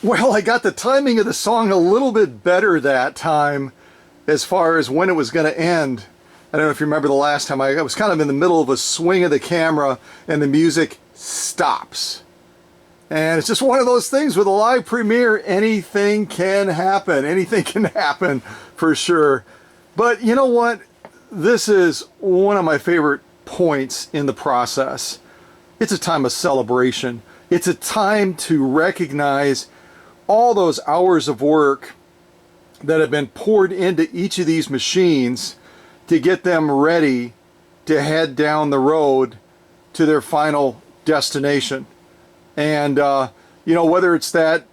Well, I got the timing of the song a little bit better that time as far as when it was going to end. I don't know if you remember the last time. I was kind of in the middle of a swing of the camera and the music stops. And it's just one of those things with a live premiere, anything can happen. Anything can happen for sure. But you know what? This is one of my favorite points in the process. It's a time of celebration. It's a time to recognize all those hours of work that have been poured into each of these machines to get them ready to head down the road to their final destination. And you know, whether it's that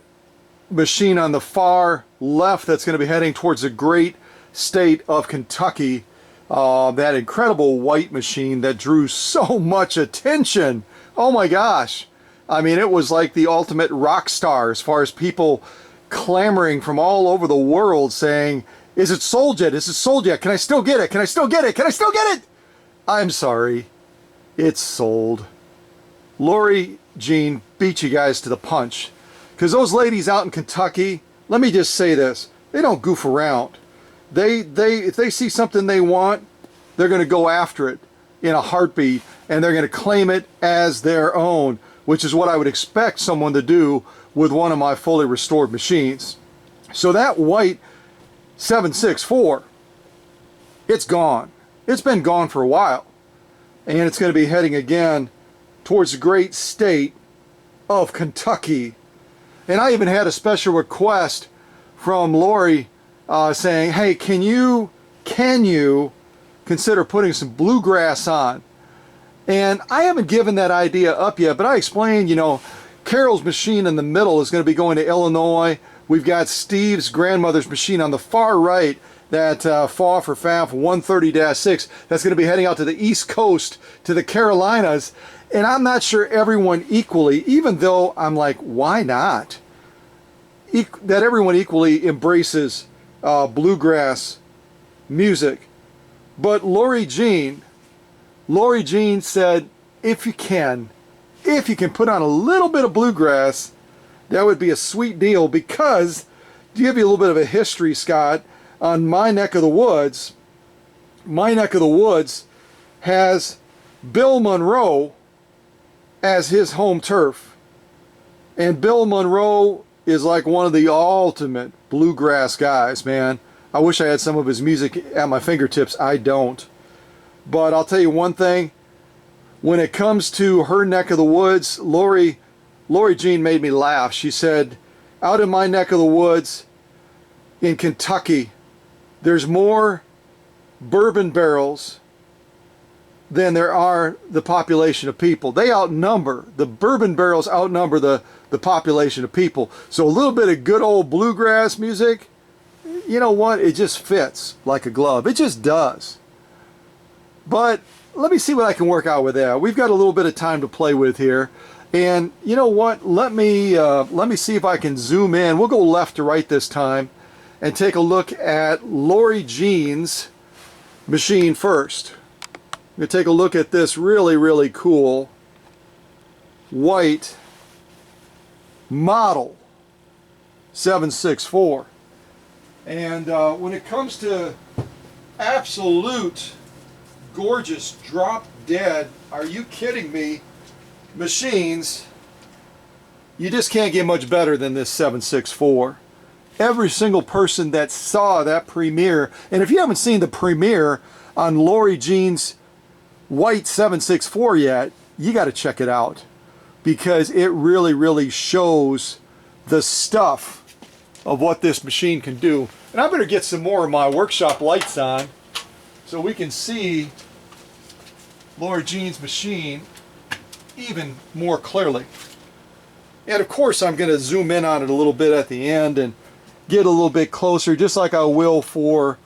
machine on the far left that's going to be heading towards the great state of Kentucky, that incredible white machine that drew so much attention. Oh my gosh. I mean, it was like the ultimate rock star as far as people clamoring from all over the world saying, is it sold yet? Is it sold yet? Can I still get it? Can I still get it? Can I still get it? I'm sorry. It's sold. Lori Jean beat you guys to the punch. Because those ladies out in Kentucky, let me just say this, they don't goof around. If they see something they want, they're going to go after it in a heartbeat, and they're going to claim it as their own, which is what I would expect someone to do with one of my fully restored machines. So that white 764, it's gone. It's been gone for a while, and it's going to be heading again towards the great state of Kentucky. And I even had a special request from Lori saying, hey, can you consider putting some bluegrass on? And I haven't given that idea up yet, but I explained, you know, Carol's machine in the middle is going to be going to Illinois. We've got Steve's grandmother's machine on the far right, that PFAFF or FAFF 130-6, that's going to be heading out to the East Coast, to the Carolinas. And I'm not sure everyone equally, even though I'm like, why not? That everyone equally embraces bluegrass music. But Lori Jean said, if you can put on a little bit of bluegrass, that would be a sweet deal. Because, to give you a little bit of a history, Scott, on my neck of the woods has Bill Monroe as his home turf. And Bill Monroe is like one of the ultimate bluegrass guys, man. I wish I had some of his music at my fingertips. I don't. But I'll tell you one thing. When it comes to her neck of the woods, Lori Jean made me laugh. She said, out in my neck of the woods in Kentucky, there's more bourbon barrels than there are the population of people. The bourbon barrels outnumber the population of people. So a little bit of good old bluegrass music, you know what? It just fits like a glove. It just does. But let me see what I can work out with that. We've got a little bit of time to play with here. And you know what? Let me see if I can zoom in. We'll go left to right this time and take a look at Lori Jean's machine first. I'm going to take a look at this really, really cool white model 764. And when it comes to absolute gorgeous drop dead, are you kidding me, machines, you just can't get much better than this 764. Every single person that saw that premiere, and if you haven't seen the premiere on Lori Jean's white 764 yet, you got to check it out, because it really, really shows the stuff of what this machine can do. And I better get some more of my workshop lights on so we can see Lori Jean's machine even more clearly. And of course I'm going to zoom in on it a little bit at the end and get a little bit closer, just like I will for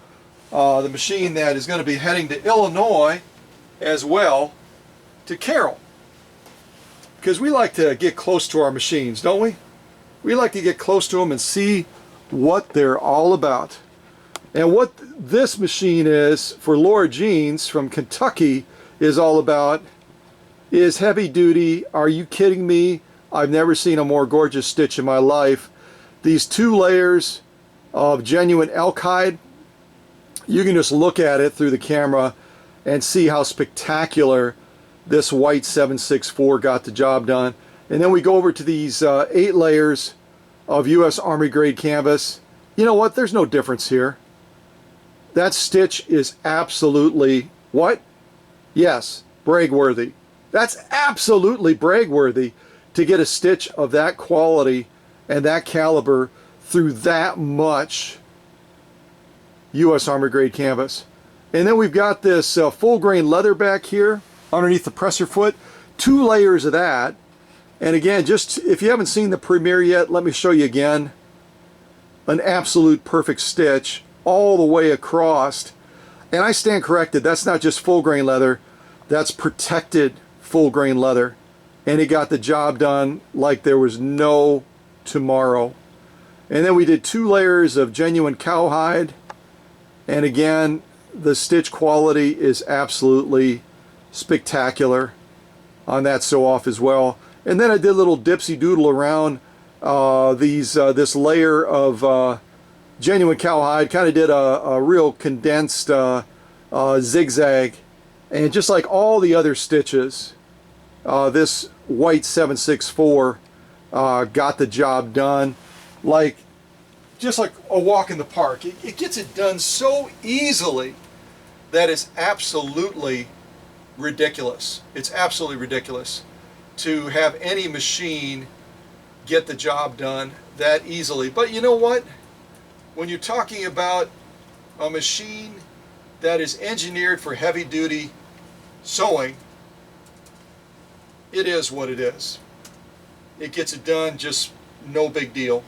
the machine that is going to be heading to Illinois as well, to Carol. Because we like to get close to our machines, don't we? We like to get close to them and see what they're all about. And what this machine is for Lori Jean's from Kentucky is all about is heavy duty. Are you kidding me? I've never seen a more gorgeous stitch in my life. these 2 layers of genuine elk hide. You can just look at it through the camera and see how spectacular this white 764 got the job done. And then we go over to these 8 layers of US Army grade canvas. You know what? There's no difference here. That stitch is absolutely, what? Yes, brag-worthy. That's absolutely brag-worthy to get a stitch of that quality and that caliber through that much US Army grade canvas. And then we've got this full grain leather back here underneath the presser foot. 2 layers of that. And again, just if you haven't seen the premiere yet, let me show you again. An absolute perfect stitch all the way across. And I stand corrected, that's not just full grain leather, that's protected full grain leather. And it got the job done like there was no tomorrow. And then we did 2 layers of genuine cowhide. And again, the stitch quality is absolutely spectacular on that sew off as well. And then I did a little dipsy doodle around this layer of genuine cowhide. Kind of did a real condensed zigzag. And just like all the other stitches, this white 764 got the job done like just like a walk in the park. It gets it done so easily that is absolutely ridiculous. It's absolutely ridiculous to have any machine get the job done that easily. But you know what? When you're talking about a machine that is engineered for heavy duty sewing, it is what it is. It gets it done, just no big deal.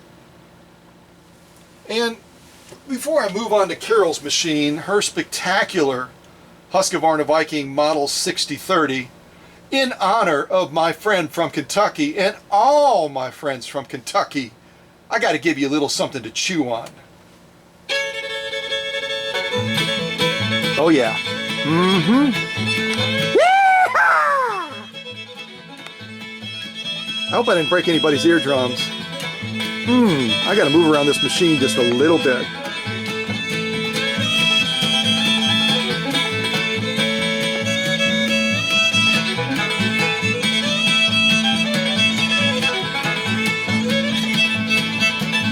And before I move on to Carol's machine, her spectacular Husqvarna Viking Model 6030, in honor of my friend from Kentucky and all my friends from Kentucky, I got to give you a little something to chew on. Oh yeah. Mm-hmm. I hope I didn't break anybody's eardrums. I got to move around this machine just a little bit.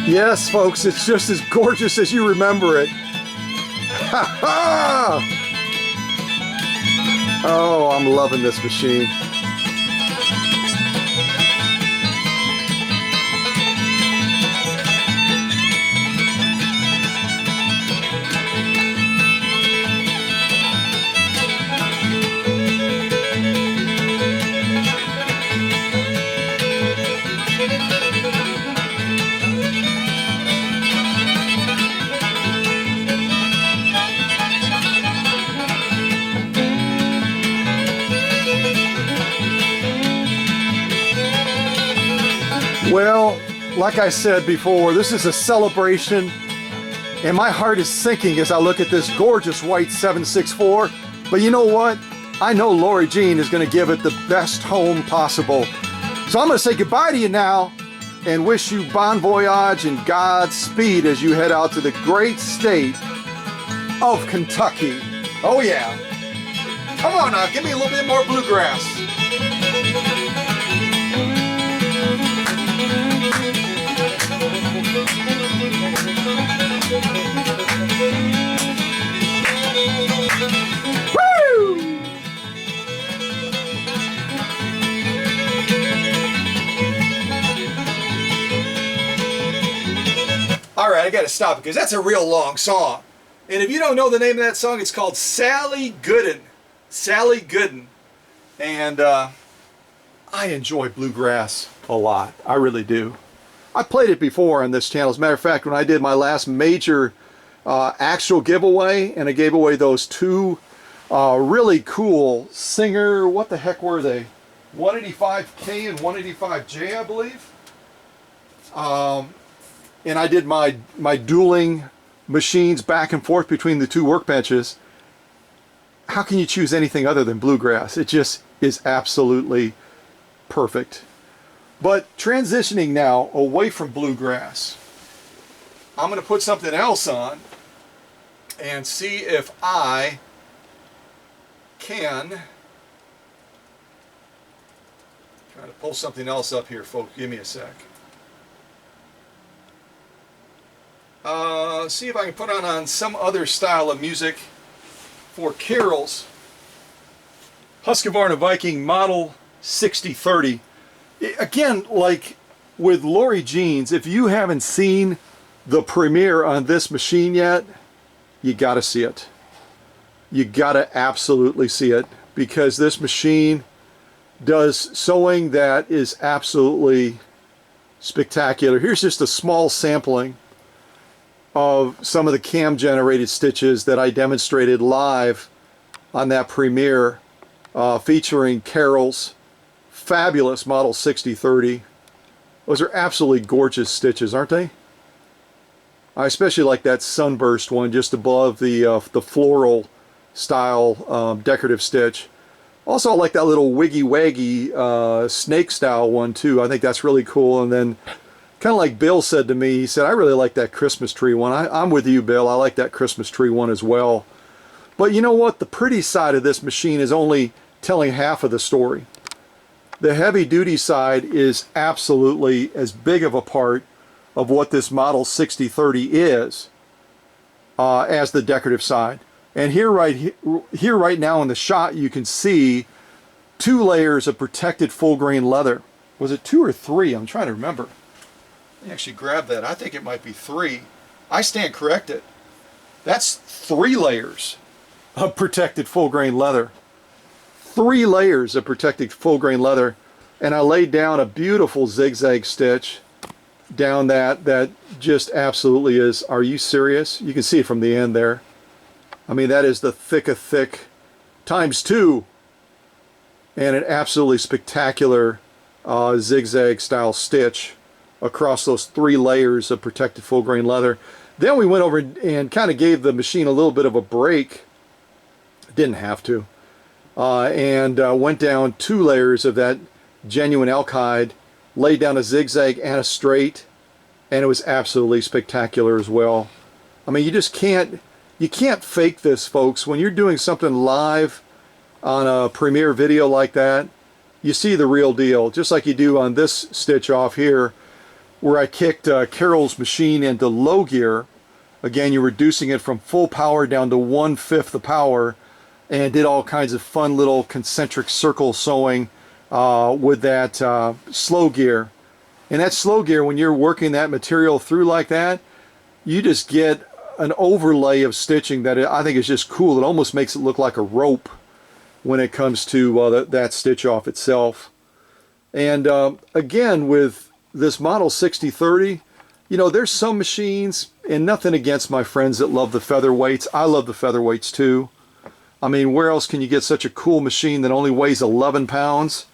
Yes, folks, it's just as gorgeous as you remember it. Ha ha! Oh, I'm loving this machine. Well, like I said before, this is a celebration, and my heart is sinking as I look at this gorgeous white 764. But you know what? I know Lori Jean is going to give it the best home possible. So I'm going to say goodbye to you now and wish you bon voyage and Godspeed as you head out to the great state of Kentucky. Oh yeah. Come on now, give me a little bit more bluegrass. Woo! All right, I got to stop because that's a real long song. And if you don't know the name of that song, it's called Sally Gooden. Sally Gooden. And I enjoy bluegrass a lot. I really do. I played it before on this channel. As a matter of fact, when I did my last major actual giveaway, and I gave away those 2 really cool Singer, what the heck were they? 185K and 185J, I believe. And I did my dueling machines back and forth between the 2 workbenches. How can you choose anything other than bluegrass? It just is absolutely perfect. But transitioning now away from bluegrass, I'm going to put something else on and see if I can try to pull something else up here, folks. Give me a sec. See if I can put on some other style of music for carols. Husqvarna Viking model 6030. Again, like with Lori Jeans, if you haven't seen the premiere on this machine yet, you got to see it. You got to absolutely see it, because this machine does sewing that is absolutely spectacular. Here's just a small sampling of some of the cam generated stitches that I demonstrated live on that premiere, featuring Carol's fabulous model 6030. Those are absolutely gorgeous stitches, aren't they? I especially like that sunburst one just above the floral style decorative stitch. Also, I like that little wiggy waggy snake style one too. I think that's really cool. And then, kind of like Bill said to me, he said, I really like that Christmas tree one. I'm with you, Bill. I like that Christmas tree one as well. But you know what? The pretty side of this machine is only telling half of the story. The heavy duty side is absolutely as big of a part of what this model 6030 is as the decorative side. And here right now in the shot, you can see 2 layers of protected full grain leather. Was it 2 or 3? I'm trying to remember. Let me actually grab that. I think it might be 3. I stand corrected. That's 3 layers of protected full grain leather. 3 layers of protected full grain leather. And I laid down a beautiful zigzag stitch down that just absolutely is, are you serious? You can see it from the end there. I mean, that is the thick of thick times 2. And an absolutely spectacular zigzag style stitch across those 3 layers of protected full grain leather. Then we went over and kind of gave the machine a little bit of a break. Didn't have to. And went down 2 layers of that genuine elk hide, laid down a zigzag and a straight, and it was absolutely spectacular as well. I mean, you can't fake this, folks. When you're doing something live on a premiere video like that, you see the real deal, just like you do on this stitch off here, where I kicked Carol's machine into low gear. Again, you're reducing it from full power down to 1/5 the power, and did all kinds of fun little concentric circle sewing with that slow gear. And that slow gear, when you're working that material through like that, you just get an overlay of stitching that I think is just cool. It almost makes it look like a rope when it comes to that stitch off itself. And again, with this model 6030, you know, there's some machines, and nothing against my friends that love the featherweights. I love the featherweights too. I mean, where else can you get such a cool machine that only weighs 11 pounds?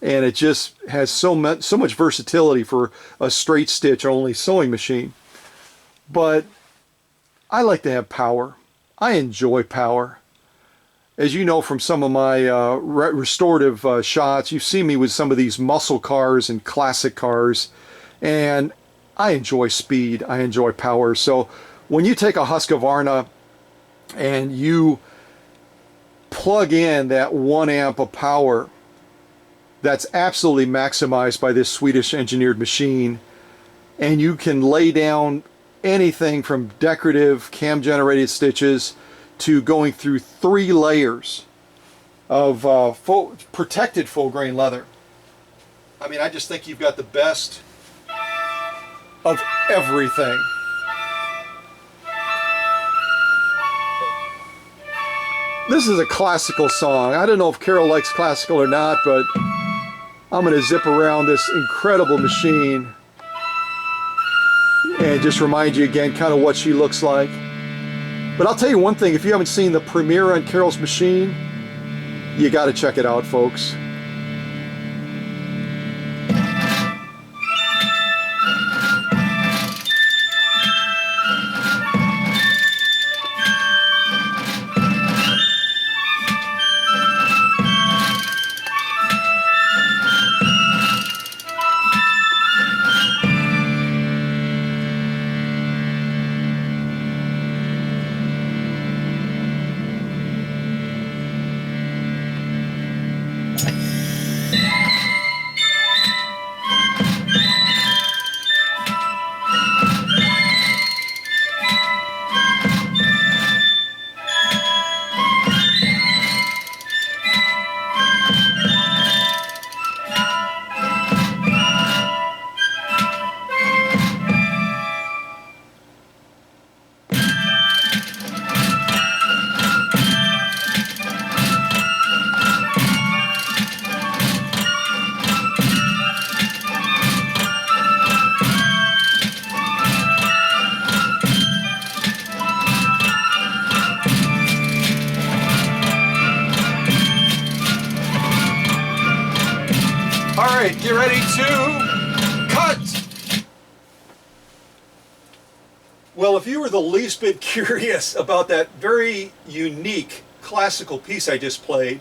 And it just has so much versatility for a straight stitch only sewing machine. But I like to have power. I enjoy power. As you know from some of my restorative shots, you've seen me with some of these muscle cars and classic cars, and I enjoy speed, I enjoy power. So when you take a Husqvarna and you plug in that 1 amp of power, that's absolutely maximized by this Swedish engineered machine, and you can lay down anything from decorative cam generated stitches to going through 3 layers of protected full grain leather. I mean, I just think you've got the best of everything. This is a classical song. I don't know if Carol likes classical or not, but I'm going to zip around this incredible machine and just remind you again kind of what she looks like. But I'll tell you one thing, if you haven't seen the premiere on Carol's machine, you got to check it out, folks. right, get ready to cut. Well, if you were the least bit curious about that very unique classical piece I just played,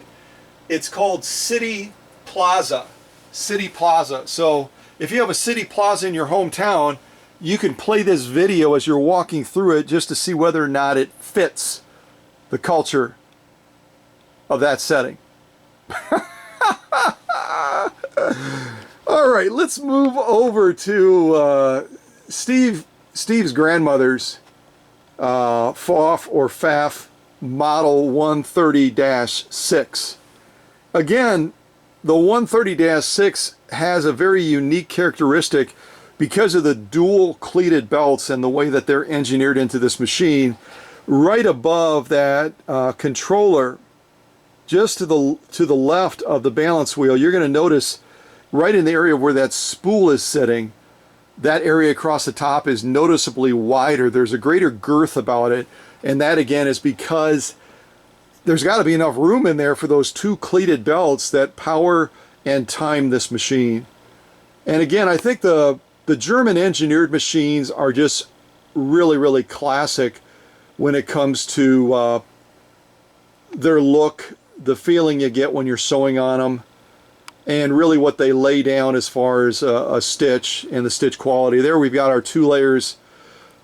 it's called City Plaza. City Plaza. So if you have a city plaza in your hometown, you can play this video as you're walking through it just to see whether or not it fits the culture of that setting. All right, let's move over to Steve's grandmother's PFAFF or PFAFF model 130-6. Again, the 130-6 has a very unique characteristic because of the dual cleated belts and the way that they're engineered into this machine. Right above that controller, just to the left of the balance wheel, you're going to notice right in the area where that spool is sitting, that area across the top is noticeably wider. There's a greater girth about it, and that again is because there's got to be enough room in there for those two cleated belts that power and time this machine. And again, I think the German engineered machines are just really, really classic when it comes to their look, the feeling you get when you're sewing on them, and really what they lay down as far as a stitch and the stitch quality. There we've got our 2 layers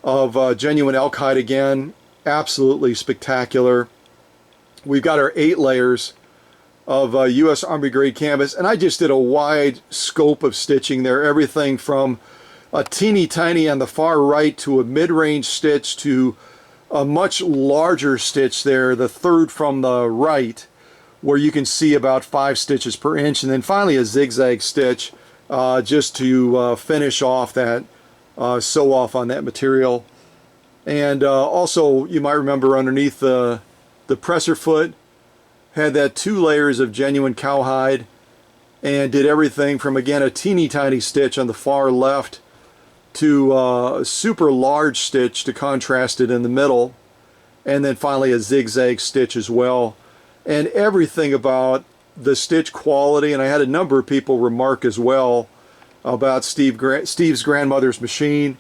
of genuine elk hide again, absolutely spectacular. We've got our 8 layers of U.S. Army grade canvas, and I just did a wide scope of stitching there, everything from a teeny tiny on the far right to a mid-range stitch to a much larger stitch there, the third from the right, where you can see about 5 stitches per inch, and then finally a zigzag stitch just to finish off that sew off on that material. And also you might remember underneath the presser foot had that 2 layers of genuine cowhide, and did everything from again a teeny tiny stitch on the far left to a super large stitch to contrast it in the middle, and then finally a zigzag stitch as well. And everything about the stitch quality, and I had a number of people remark as well about Steve's grandmother's machine,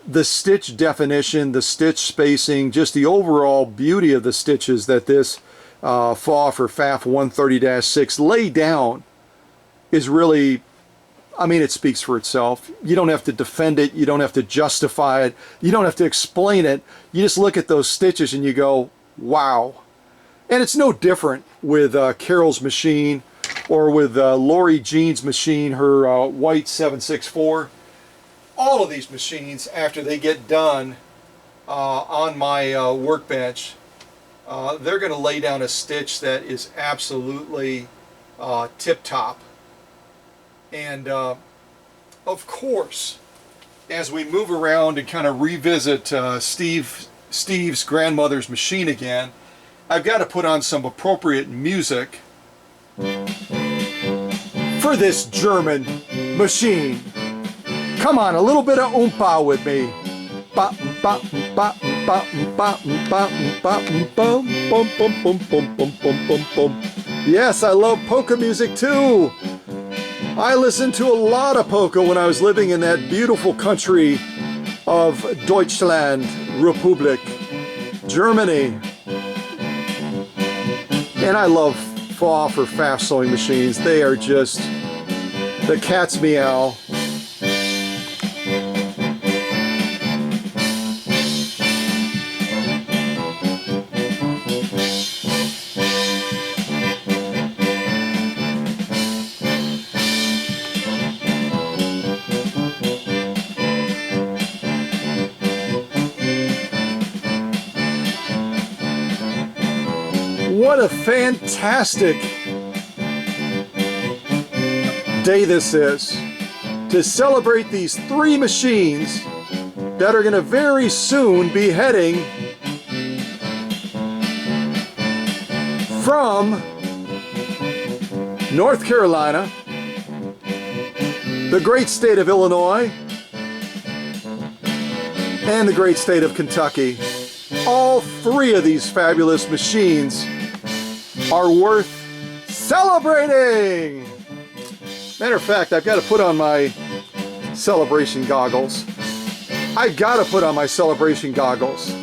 the stitch definition, the stitch spacing, just the overall beauty of the stitches that this PFAFF or PFAFF 130-6 lay down is really, I mean, it speaks for itself. You don't have to defend it, you don't have to justify it, you don't have to explain it. You just look at those stitches and you go, wow. And it's no different with Carol's machine or with Lori Jean's machine, her white 764. All of these machines, after they get done on my workbench, they're going to lay down a stitch that is absolutely tip-top. And of course, as we move around and kind of revisit Steve's grandmother's machine again, I've got to put on some appropriate music for this German machine. Come on, a little bit of oompa with me. Yes, I love polka music too. I listened to a lot of polka when I was living in that beautiful country of Deutschland, Republic, Germany. And I love PFAFF or PFAFF sewing machines. They are just the cat's meow. What a fantastic day this is to celebrate these 3 machines that are going to very soon be heading from North Carolina, the great state of Illinois, and the great state of Kentucky. All 3 of these fabulous machines are worth celebrating. Matter of fact, I've got to put on my celebration goggles. I gotta put on my celebration goggles.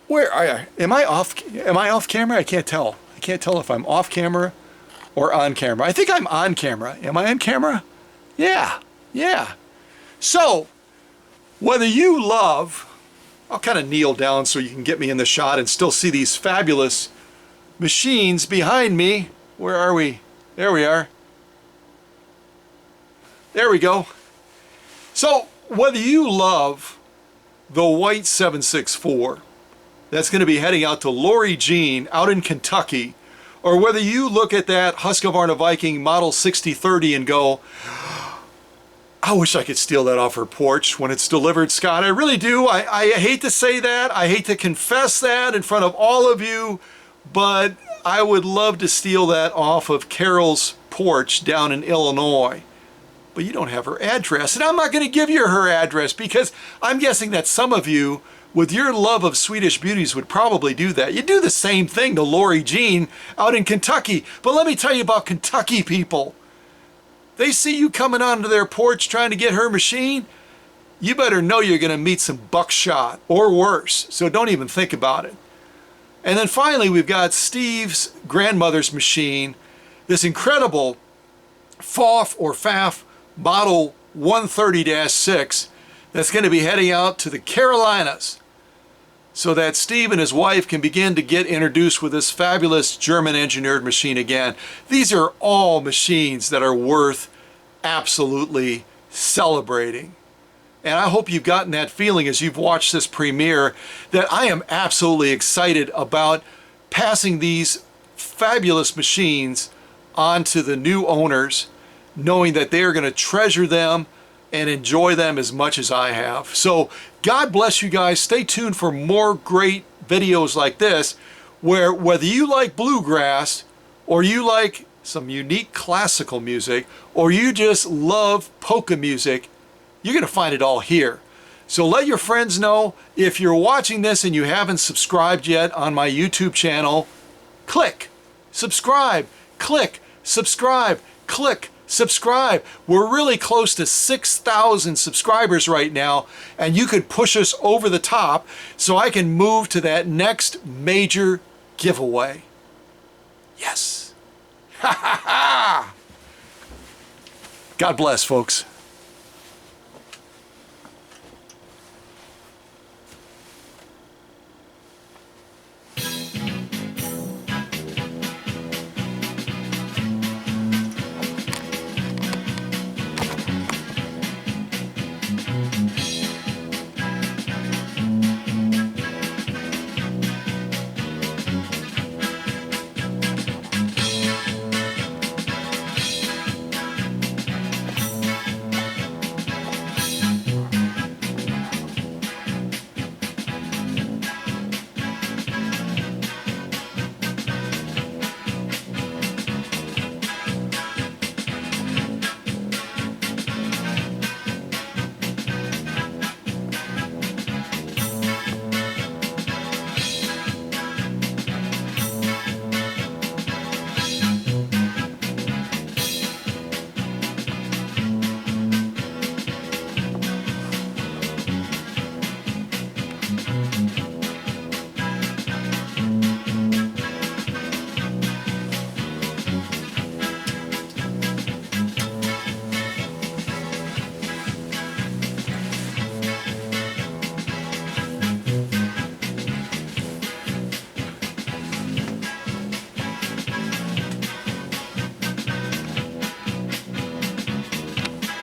Where are you? Am I off camera? I can't tell. I can't tell if I'm off camera or on camera. I think I'm on camera. Am I on camera? Yeah. So, whether you love, I'll kind of kneel down so you can get me in the shot and still see these fabulous machines behind me. Where are we? There we are. There we go. So, whether you love the white 764 that's going to be heading out to Lori Jean out in Kentucky, or whether you look at that Husqvarna Viking Model 6030 and go, I wish I could steal that off her porch when it's delivered, Scott. I really do. I hate to say that. I hate to confess that in front of all of you, but I would love to steal that off of Carol's porch down in Illinois. But you don't have her address, and I'm not going to give you her address because I'm guessing that some of you, with your love of Swedish beauties, would probably do that. You do the same thing to Lori Jean out in Kentucky. But let me tell you about Kentucky people. They see you coming onto their porch trying to get her machine, you better know you're going to meet some buckshot or worse. So don't even think about it. And then finally, we've got Steve's grandmother's machine, this incredible PFAFF or PFAFF Model 130-6 that's going to be heading out to the Carolinas so that Steve and his wife can begin to get introduced with this fabulous German engineered machine again. These are all machines that are worth absolutely celebrating. And I hope you've gotten that feeling as you've watched this premiere that I am absolutely excited about passing these fabulous machines on to the new owners, knowing that they are going to treasure them and enjoy them as much as I have. So God bless you guys. Stay tuned for more great videos like this, where whether you like bluegrass or you like some unique classical music or you just love polka music, you're going to find it all here. So let your friends know. If you're watching this and you haven't subscribed yet on my YouTube channel, click subscribe, click subscribe, click subscribe. We're really close to 6,000 subscribers right now, and you could push us over the top so I can move to that next major giveaway. Yes. Ha ha ha! God bless, folks.